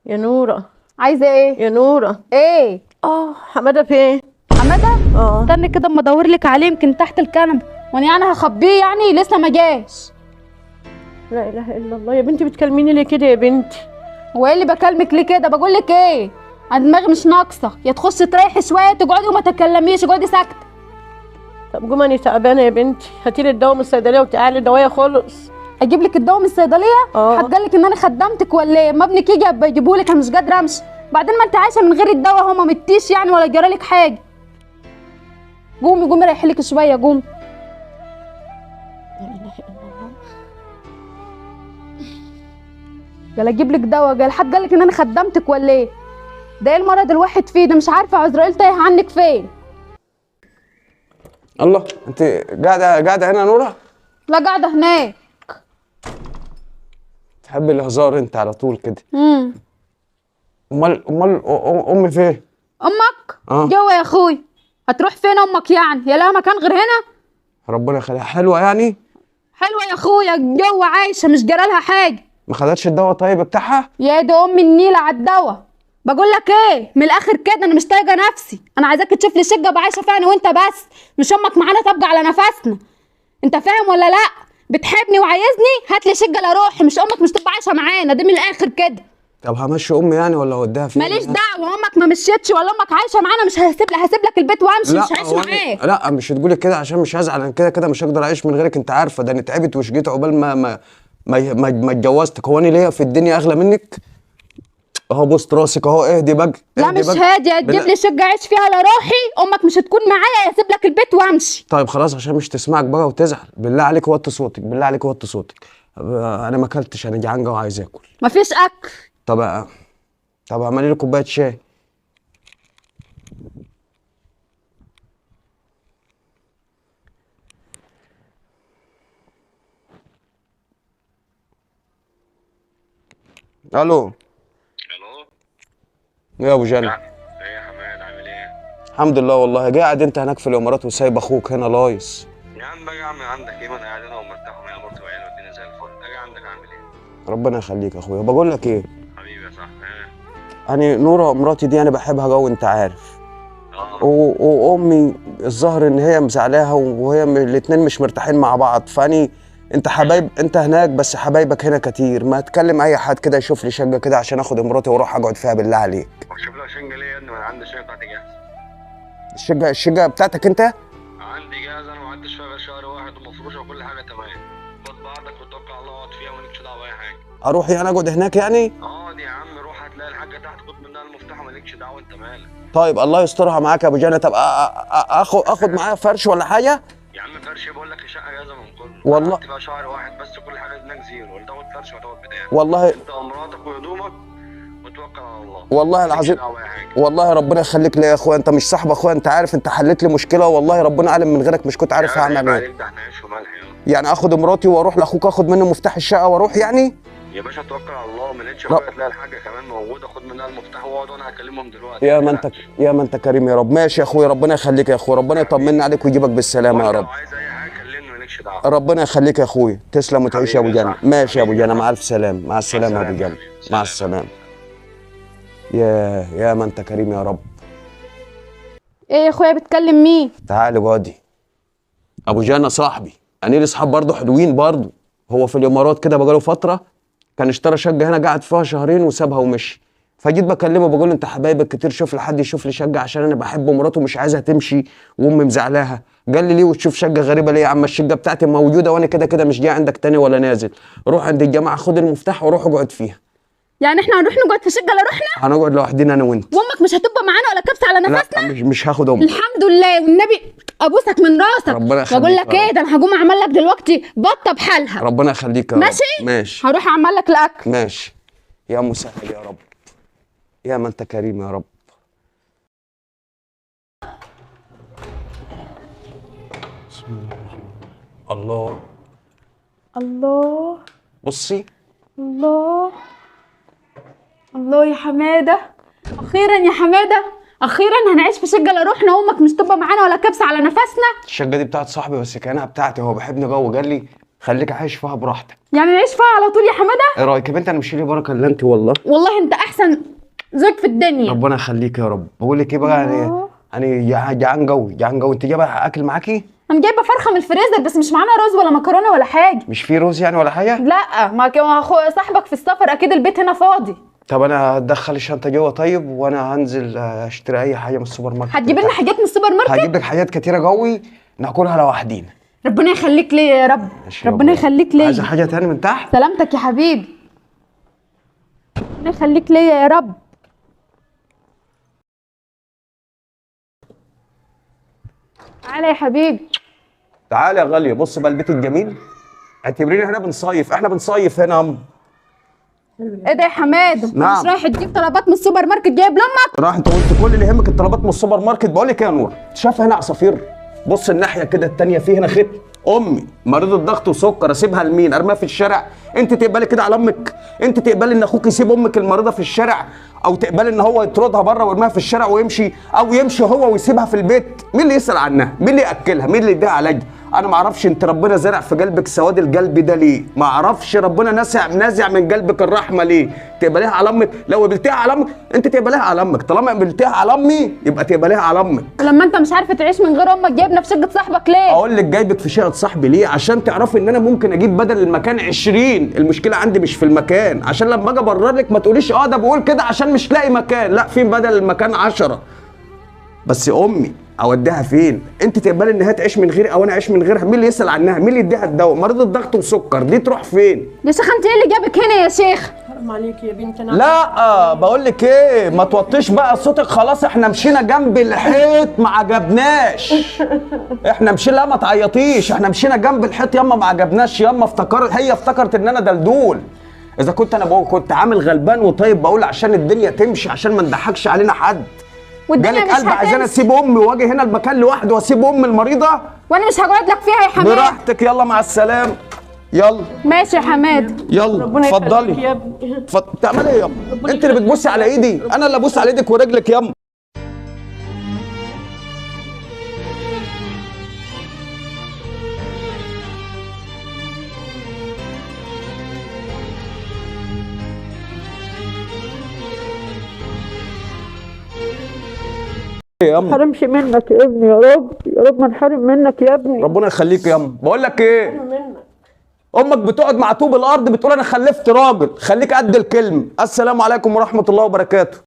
يا نورة. عايزه ايه؟ يا نورة. ايه؟ حمادة فين؟ حماده؟ اه استني كده اما ادور لك عليه، يمكن تحت الكنبه. وانا يعني هخبيه؟ يعني لسه ما جاش. لا اله الا الله، يا بنتي بتكلميني ليه كده يا بنتي؟ هو ايه اللي بكلمك ليه كده؟ بقول لك ايه، انا دماغي مش ناقصه، يا تخشي تريحي شويه تقعدي وما تتكلميش، اقعدي ساكته. طب جماني اني تعبانه يا بنتي، هاتيلي الدواء من الصيدليه وتعالي الدوايه خلص. اجيب لك الدواء من الصيدليه؟ حد قال لك ان انا خدمتك ولا ايه؟ ما ابنك يجي بيجيبه لك، انا مش قادره امشي. بعدين ما انت عايشه من غير الدواء، هو ما متيش يعني ولا جرى لك حاجه. قومي قومي ريحي لك شويه، قومي. لا اله الا الله. قال اجيب لك دواء؟ قال حد قال لك ان انا خدمتك ولا ايه؟ ده ايه المرض الواحد فيه ده؟ مش عارفه عزرائيل تايه عنك فين. الله، انت قاعده هنا يا نوره؟ لا قاعده هناك. تحبي الهزار انت على طول كده. امم امال امي فين؟ امك اه جوه يا اخوي. هتروح فين امك يعني؟ يا لها مكان غير هنا؟ ربنا يخليها. حلوه يعني؟ حلوه يا اخويا، جوه عايشه، مش جرالها حاجه. ما خدتش الدواء طيب بتاعها؟ يا دي ام النيله على الدواء. بقول لك ايه، من الاخر كده انا مش طايقه نفسي، انا عايزاك تشوف لي شقه بعيشه فيها انا وانت بس، مش امك معانا تبقى على نفسنا. انت فاهم ولا لا؟ بتحبني وعايزني، هات لي شقه لاروح، مش امك مش تبقى عايشه معانا، دي من الاخر كده. طب همشي امي يعني ولا اوديها فين؟ ماليش دعوه، امك ما مشيتش ولا امك عايشه معانا، مش هسيب لك البيت وامشي، لا مش هعيش هو معاك. لا مش تقولي كده عشان مش هزعل، انا كده كده مش هقدر اعيش من غيرك، انت عارفه ده انا تعبت وشقيت عقبال ما اتجوزتك. هو انا ليا في الدنيا اغلى منك؟ اهو بص راسك اهو، اهدي بقى. لا اهدي مش بقى. هادي، هتجيب لي شقه اعيش فيها لا روحي، امك مش هتكون معايا، هسيب لك البيت وامشي. طيب خلاص عشان مش تسمعك بقى وتزعل، بالله عليك وطي صوتك، بالله عليك وطي صوتك. انا ما اكلتش، انا جعان وعايز اكل. مفيش اكل. طب اعملي لي كوبايه شاي. الو. الو. يا ابو جنى. ايه يا حماد عامل ايه؟ الحمد لله والله. قاعد انت هناك في الامارات وسايب اخوك هنا لايص. يا عم باجي اعمل عندك ايه؟ ما انا قاعد هنا ومرتاح ومعايا مرتي وعيالي والدنيا زي الفل، اجي عندك اعمل ايه؟ ربنا يخليك يا اخويا. بقول لك ايه، حبيبي يا صاحبي. يعني نوره مراتي دي انا بحبها جو انت عارف. وامي الظاهر ان هي مزعلاها وهي الاتنين مش مرتاحين مع بعض، فاني انت انت هناك بس حبايبك هنا كتير، ما تكلم اي حد كده يشوف لي شقه كده عشان اخد مراتي واروح اقعد فيها بالله عليك. شوف لها شنجه ليه يا ابني؟ ما انا عندي الشقه بتاعتي جاهزه. الشقه بتاعتك انت؟ عندي جاهزه، انا ما قعدتش فيها غير شهر واحد ومفروشه وكل حاجه تمام. خد بعضك وتوكل على الله واقعد فيها ومالكش دعوه باي حاجه. اروح يعني اقعد هناك يعني؟ دي يا عم روح هتلاقي الحاجه تحت، خد منها المفتاح ومالكش دعوه، انت مالك؟ طيب الله يسترها معاك يا ابو جنى. طب اخد معايا فرش ولا حاجه؟ يا عم فرش؟ بقول لك الشقه جاهزه من كله. والله قعدت فيها شهر واحد بس، كل حاجه هناك زيرو، ولا تاخد فرش ولا تاخد بتاع. والله انت ومراتك وهدومك وتوكل على الله. والله العظيم. والله ربنا يخليك ليا يا اخويا، انت مش صاحب اخويا، انت عارف انت حليت لي مشكله، والله ربنا عالم من غيرك مش كنت عارف هعمل ايه. ده احنا عيش وملح يعني اخد مراتي واروح لاخوك اخد منه مفتاح الشقه واروح يعني؟ يا باشا توكل على الله، ما لقيتش بقى تلاقي الحاجه كمان موجوده، خد منها المفتاح واقعد وانا هكلمهم دلوقتي. يا ما انت كريم يا رب. ماشي يا اخويا، ربنا يخليك يا اخويا، ربنا يطمنا عليك ويجيبك بالسلامه يا رب. لو عايز اي حاجه كلمني مالكش دعوه. ربنا يخليك يا اخويا، تسلم وتعيش يا ابو جنى. ماشي يا ابو جنى، مع الف سلامه. مع السلامه يا ابو جنى، مع السلامه. يا ما انت كريم يا رب. ايه يا اخويا بتكلم مين؟ تعالي اقعدي. ابو جنى صاحبي، انا لي اصحاب برضه حلوين برضه، هو في الامارات كده بقاله فتره، كان اشترى شقه هنا قعد فيها شهرين وسابها ومشي، فجيت بكلمه بقول له انت حبايبك كتير، شوف لحد يشوف لي شقه عشان انا بحب مراته مش عايزها تمشي وامي مزعلاها. قال لي ليه وتشوف شقه غريبه ليه يا عم؟ الشقه بتاعتي موجوده وانا كده كده مش جاي عندك تاني ولا نازل، روح عند الجماعه خد المفتاح وروح اقعد فيها. يعني احنا هنروح نقعد في شقه لا روحنا؟ هنقعد لوحدنا انا وانت. وامك مش هتبقى معانا ولا كبسه على نفسنا؟ لا مش هاخد امك. الحمد لله والنبي ابوسك من راسك. ربنا يخليك. بقول لك ايه، ده انا هقوم اعمل لك دلوقتي بطه بحالها. ربنا يخليك يا رب. ماشي هروح اعمل لك الاكل. ماشي يا مسهل يا رب، يا ما انت كريم يا رب. بسم الله. الله بصي. الله الله يا حماده، اخيرا يا حماده، اخيرا هنعيش في شقه لا روحنا، وامك مش تبقى معانا ولا كبسه على نفسنا. الشقه دي بتاعت صاحبي بس كانها بتاعتي، هو بيحبني جو، قال لي خليك عايش فيها براحتك. يعني نعيش فيها على طول يا حماده؟ ايه رايك يا بنت؟ انا مش لي بركه الا انت والله. والله انت احسن زوج في الدنيا. ربنا يخليك يا رب. بقول لك ايه بقى، يعني جعان جوي جعان جوي. انت جايبه اكل معاكي؟ انا جايبه فرخه من الفريزر بس مش معانا رز ولا مكرونه ولا حاجه. مش في رز يعني ولا حاجه؟ لا ما صاحبك في السفر اكيد البيت هنا فاضي. طب انا هدخل الشنطه جوه طيب، وانا هنزل اشتري اي حاجه من السوبر ماركت. هتجيب لنا حاجات من السوبر ماركت؟ هجيب لك حاجات كتيره جوي ناكلها لوحدينا. ربنا يخليك ليا يا رب. ربنا يخليك ليا. عايزه حاجه تاني من تحت؟ سلامتك يا حبيبي. ربنا يخليك ليا يا رب. تعالى يا حبيبي. تعالى يا غاليه. بص بقى البيت الجميل، اعتبريني هنا بنصيف. احنا بنصيف هنا يا ام. ايه ده يا حماده؟ نعم. مش رايح تجيب طلبات من السوبر ماركت جايب لامك؟ راح انت قلت كل اللي يهمك الطلبات من السوبر ماركت. بقول لك ايه يا نور، شايف هنا عصافير؟ بص الناحيه كده التانيه في هنا خيط. امي مريضه ضغط وسكر، اسيبها لمين؟ ارميها في الشارع؟ انت تقبلي كده على امك؟ انت تقبلي ان اخوك يسيب امك المريضه في الشارع؟ او تقبلي ان هو يطردها بره ويرميها في الشارع ويمشي؟ او يمشي هو ويسيبها في البيت؟ مين اللي يسال عنها؟ مين اللي ياكلها؟ مين اللي يديها علاج؟ انا ما اعرفش انت ربنا زرع في قلبك سواد القلب ده ليه؟ ما اعرفش ربنا نازع من قلبك الرحمه ليه؟ تقبليها على امك؟ لو قبلتيها على امك انت تقبليها على امك، طالما قبلتيها على امي يبقى تقبليها على امك. لما انت مش عارفه تعيش من غير امك جايبنا في شقه صاحبك ليه؟ اقول لك جايبك في شقه صاحبي ليه؟ عشان تعرفي ان انا ممكن اجيب بدل المكان 20. المشكله عندي مش في المكان، عشان لما اجي ابرر لك ما تقوليش ده بقول كده عشان مش لاقي مكان. لا، في بدل المكان 10. بس امي اوديها فين؟ انت تقبلي ان هي تعيش من غيري او انا اعيش من غيرها؟ مين اللي يسال عنها؟ مين اللي يديها الدواء؟ مريضه ضغط وسكر دي تروح فين؟ يا شيخ انت ايه اللي جابك هنا يا شيخ؟ حرام عليك يا بنت. انا لا بقول لك ايه، ما توطيش بقى صوتك. خلاص احنا مشينا جنب الحيط ما عجبناش. احنا مشينا. لا ما تعيطيش، احنا مشينا جنب الحيط ياما ما عجبناش. ياما هي افتكرت ان انا دلدول. اذا كنت انا بقول كنت عامل غلبان وطيب بقول عشان الدنيا تمشي، عشان ما نضحكش علينا حد. والدنيا جالك مش قلب عايزاني هتمشي. اسيب امي واجي هنا المكان لوحدي واسيب امي المريضه؟ وانا مش هقعد لك فيها يا حماد. براحتك، يلا مع السلامه. يلا ماشي يا حماد. يلا ربنا يخليك يا اتفضلي. ابني. تعملي ايه ياما؟ انت اللي بتبصي على ايدي؟ انا اللي ابص على ايدك ورجلك ياما. يا ما نحرمش منك يا ابني، يا رب يا رب ما نحرم منك يا ابني. ربنا يخليك ياما. بقول لك ايه، منك. امك بتقعد مع طوب الارض بتقول انا خلفت راجل. خليك قد الكلمه. السلام عليكم ورحمه الله وبركاته.